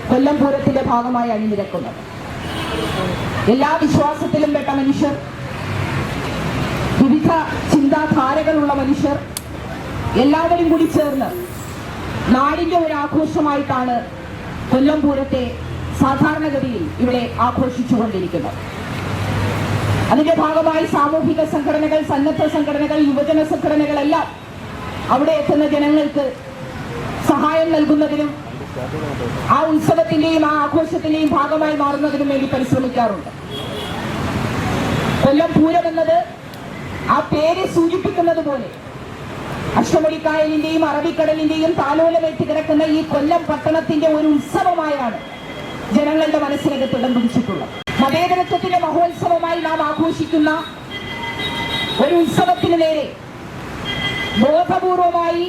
കൊല്ലം പൂരത്തിന്റെ ഭാഗമായി അണിനിരക്കുന്നത്. എല്ലാ വിശ്വാസത്തിലും പെട്ട മനുഷ്യർ, വിവിധ ചിന്താധാരകളുള്ള മനുഷ്യർ എല്ലാവരും കൂടി ചേർന്ന് നാടിന്റെ ഒരു ആഘോഷമായിട്ടാണ് കൊല്ലം പൂരത്തെ സാധാരണഗതിയിൽ ഇവിടെ ആഘോഷിച്ചുകൊണ്ടിരിക്കുന്നത്. അതിന്റെ ഭാഗമായി സാമൂഹിക സംഘടനകൾ, സന്നദ്ധ സംഘടനകൾ, യുവജന സംഘടനകളെല്ലാം അവിടെ എത്തുന്ന ജനങ്ങൾക്ക് സഹായം നൽകുന്നതിനും ആ ഉത്സവത്തിന്റെയും ആ ആഘോഷത്തിന്റെയും ഭാഗമായി മാറുന്നതിനും വേണ്ടി പരിശ്രമിക്കാറുണ്ട്. കൊല്ലം പൂരം എന്നത് ആ പേര് സൂചിപ്പിക്കുന്നത് പോലെ അഷ്ടമുടിക്കായലിന്റെയും അറബിക്കടലിന്റെയും താലോലമേറ്റ് കിടക്കുന്ന ഈ കൊല്ലം പട്ടണത്തിന്റെ ഒരു ഉത്സവമായാണ് ജനങ്ങളുടെ മനസ്സിനകത്ത് ഇടം പിടിച്ചിട്ടുള്ളത്. മതേതരത്വത്തിന്റെ മഹോത്സവമായി നാം ആഘോഷിക്കുന്ന ഒരു ഉത്സവത്തിന് നേരെ ബോധപൂർവമായി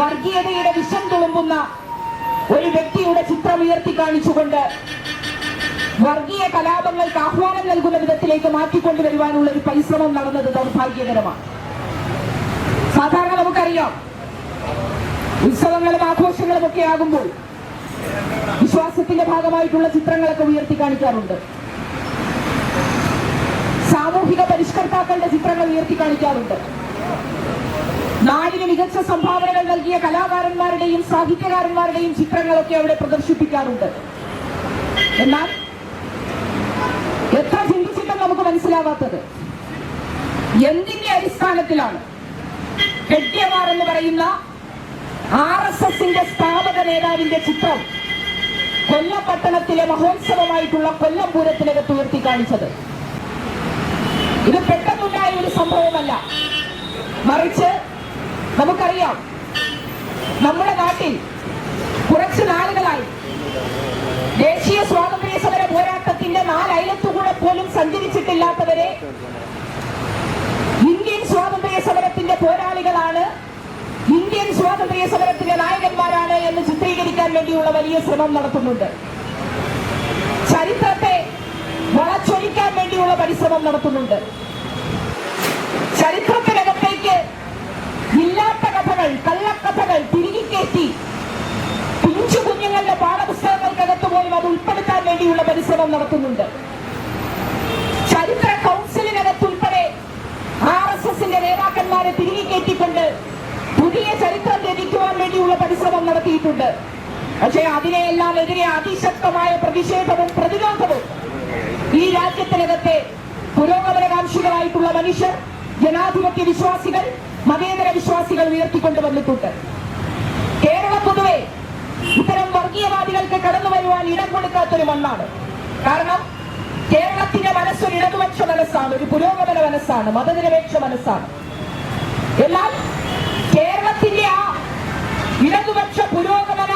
വർഗീയതയുടെ വിഷം തുളുമ്പുന്ന ഒരു വ്യക്തിയുടെ ചിത്രം ഉയർത്തി കാണിച്ചുകൊണ്ട് വർഗീയ കലാപങ്ങൾക്ക് ആഹ്വാനം നൽകുന്ന വിധത്തിലേക്ക് മാറ്റിക്കൊണ്ടുവരുവാനുള്ള ഒരു പരിശ്രമം നടന്നത് ദൗർഭാഗ്യകരമാണ്. സാധാരണ നമുക്കറിയാം, ഉത്സവങ്ങളും ആഘോഷങ്ങളും ഒക്കെ ആകുമ്പോൾ വിശ്വാസത്തിന്റെ ഭാഗമായിട്ടുള്ള ചിത്രങ്ങളൊക്കെ ഉയർത്തി കാണിക്കാറുണ്ട്. സാമൂഹിക പരിഷ്കർത്താക്കളുടെ ചിത്രങ്ങൾ ഉയർത്തി കാണിക്കാറുണ്ട്. നാടിന് മികച്ച സംഭാവനകൾ നൽകിയ കലാകാരന്മാരുടെയും സാഹിത്യകാരന്മാരുടെയും ചിത്രങ്ങളൊക്കെ അവിടെ പ്രദർശിപ്പിക്കാറുണ്ട്. എന്നാൽ എത്ര ചിന്തിച്ചിട്ടും നമുക്ക് മനസ്സിലാവാത്തത് എന്തിന്റെ അടിസ്ഥാനത്തിലാണ് ഹെഡ്ഗേവാർ എന്ന് പറയുന്ന RSSന്റെ സ്ഥാപക നേതാവിന്റെ ചിത്രം കൊല്ലം പട്ടണത്തിലെ മഹോത്സവമായിട്ടുള്ള കൊല്ലം പൂരത്തിനകത്ത് ഉയർത്തി കാണിച്ചത്. ഇത് പെട്ടെന്നുണ്ടായ ഒരു സംഭവമല്ല, മറിച്ച് നമുക്കറിയാം, നമ്മുടെ നാട്ടിൽ കുറച്ചു നാളുകളായി ദേശീയ സ്വാതന്ത്ര്യ സമര പോരാട്ടത്തിന്റെ 4 അയലത്തുകൂടെ പോലും സഞ്ചരിച്ചിട്ടില്ലാത്തവരെ ഇന്ത്യൻ സ്വാതന്ത്ര്യ സമരത്തിന്റെ പോരാളികളാണ്, ഇന്ത്യൻ സ്വാതന്ത്ര്യ സമരത്തിന്റെ നായകന്മാരാണ് എന്ന് ചിത്രീകരിക്കാൻ വേണ്ടിയുള്ള വലിയ ശ്രമം നടത്തുന്നുണ്ട്. ചരിത്രത്തെ വളച്ചൊടിക്കാൻ വേണ്ടിയുള്ള പരിശ്രമം നടത്തുന്നുണ്ട്. ചരിത്രത്തിനകത്തേക്ക് ഇല്ലാത്ത കഥകൾ, കള്ളക്കഥകൾ തിരികെ കയറ്റി പിഞ്ചു കുഞ്ഞുങ്ങളുടെ പാഠപുസ്തകങ്ങൾക്കകത്ത് പോലും അത് ഉൾപ്പെടുത്താൻ വേണ്ടിയുള്ള പരിശ്രമം നടത്തുന്നുണ്ട്. ചരിത്ര കൗൺസിലിനകത്തുൾപ്പെടെ RSSന്റെ നേതാക്കന്മാരെ തിരികെ കയറ്റിക്കൊണ്ട് പുതിയ ചരിത്രം രചിക്കുവാൻ വേണ്ടിയുള്ള പരിശ്രമം നടത്തിയിട്ടുണ്ട്. പക്ഷേ അതിനെയെല്ലാം എതിരെ അതിശക്തമായ പ്രതിഷേധവും പ്രതിരോധവും ഈ രാജ്യത്തിനകത്തെ പുരോഗമനകാംക്ഷികളായിട്ടുള്ള മനുഷ്യർ, ജനാധിപത്യ വിശ്വാസികൾ, മതേതര വിശ്വാസികൾ ഉയർത്തിക്കൊണ്ടുവന്നിട്ടുണ്ട്. കേരളം പൊതുവെ ഇത്തരം വർഗീയവാദികൾക്ക് കടന്നു വരുവാൻ ഇടം കൊടുക്കാത്തൊരു മണ്ണാണ്. കാരണം കേരളത്തിന്റെ മനസ്സൊരു ഇടതുപക്ഷ മനസ്സാണ്, ഒരു പുരോഗമന മനസ്സാണ്, മതനിരപേക്ഷ മനസ്സാണ്. എന്നാൽ കേരളത്തിന്റെ ആ ഇടതുപക്ഷ പുരോഗമന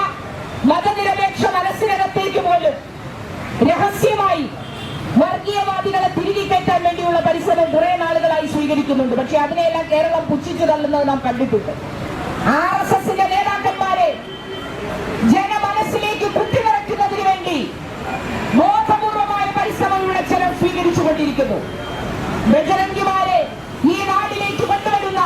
മതനിരപേക്ഷ മനസ്സിനകത്തേക്ക് പോലും രഹസ്യമായി വർഗീയവാദികളെ തിരികെ കയറ്റാൻ വേണ്ടിയുള്ള പരിശ്രമം കുറെ നാളുകളായി സ്വീകരിക്കുന്നുണ്ട്. പക്ഷെ അതിനെയെല്ലാം കേരളം പുച്ഛിച്ചു തള്ളുന്നത് നാം കണ്ടിട്ടുണ്ട്. RSSന്റെ നേതാക്കന്മാരെ ജനമനസ്സിലേക്ക് കുത്തിനിറയ്ക്കുന്നതിന് വേണ്ടി ബോധപൂർവമായ പരിശ്രമം ഇവിടെ ചിലർ സ്വീകരിച്ചുകൊണ്ടിരിക്കുന്നു. ബജരംഗിമാരെ ഈ നാട്ടിലേക്ക് കൊണ്ടുവരുന്ന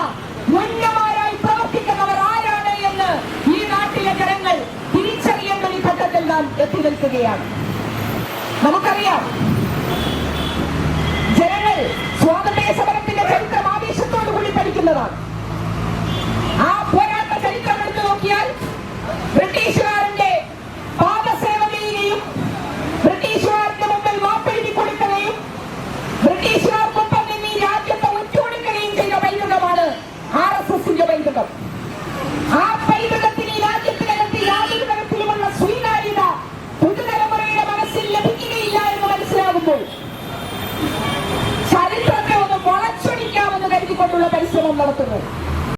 മുന്നമാരായി പ്രവർത്തിക്കുന്നവർ ആരാണ് എന്ന് ഈ നാട്ടിലെ ജനങ്ങൾ തിരിച്ചറിയേണ്ട ഈ ഘട്ടത്തിൽ നാം എത്തി നിൽക്കുകയാണ്. നമുക്കറിയാം, ജനങ്ങൾ സ്വാതന്ത്ര്യ സമരത്തിന്റെ ചരിത്രം ആവേശത്തോടു കൂടി പഠിക്കുന്നതാണ്. ആ പോരാട്ട ചരിത്രം എടുത്തു നോക്കിയാൽ ബ്രിട്ടീഷുകാരന്റെ പാദസേവകയും ബ്രിട്ടീഷുകാരുടെ മുമ്പിൽ മാപ്പെഴുതി കൊടുക്കുകയും ബ്രിട്ടീഷുകാർക്കൊപ്പം നിന്ന് ഈ രാജ്യത്തെ ഒറ്റുകൊടുക്കുകയും ചെയ്ത പൈതൃകമാണ് RSSന്റെ പൈതൃകം. ആ പൈതൃകത്തിന് ഈ രാജ്യത്തിനകത്ത് യാതൊരു തരത്തിലുമുള്ള സ്വീകാര്യത പുതുതലമുറയുടെ മനസ്സിൽ ലഭിക്കുകയില്ല എന്ന് മനസ്സിലാകുമ്പോൾ ചരിത്രത്തെ ഒന്ന് വളച്ചൊടിക്കാമെന്ന് കരുതിക്കൊണ്ടുള്ള പരിശ്രമം നടത്തുന്നു.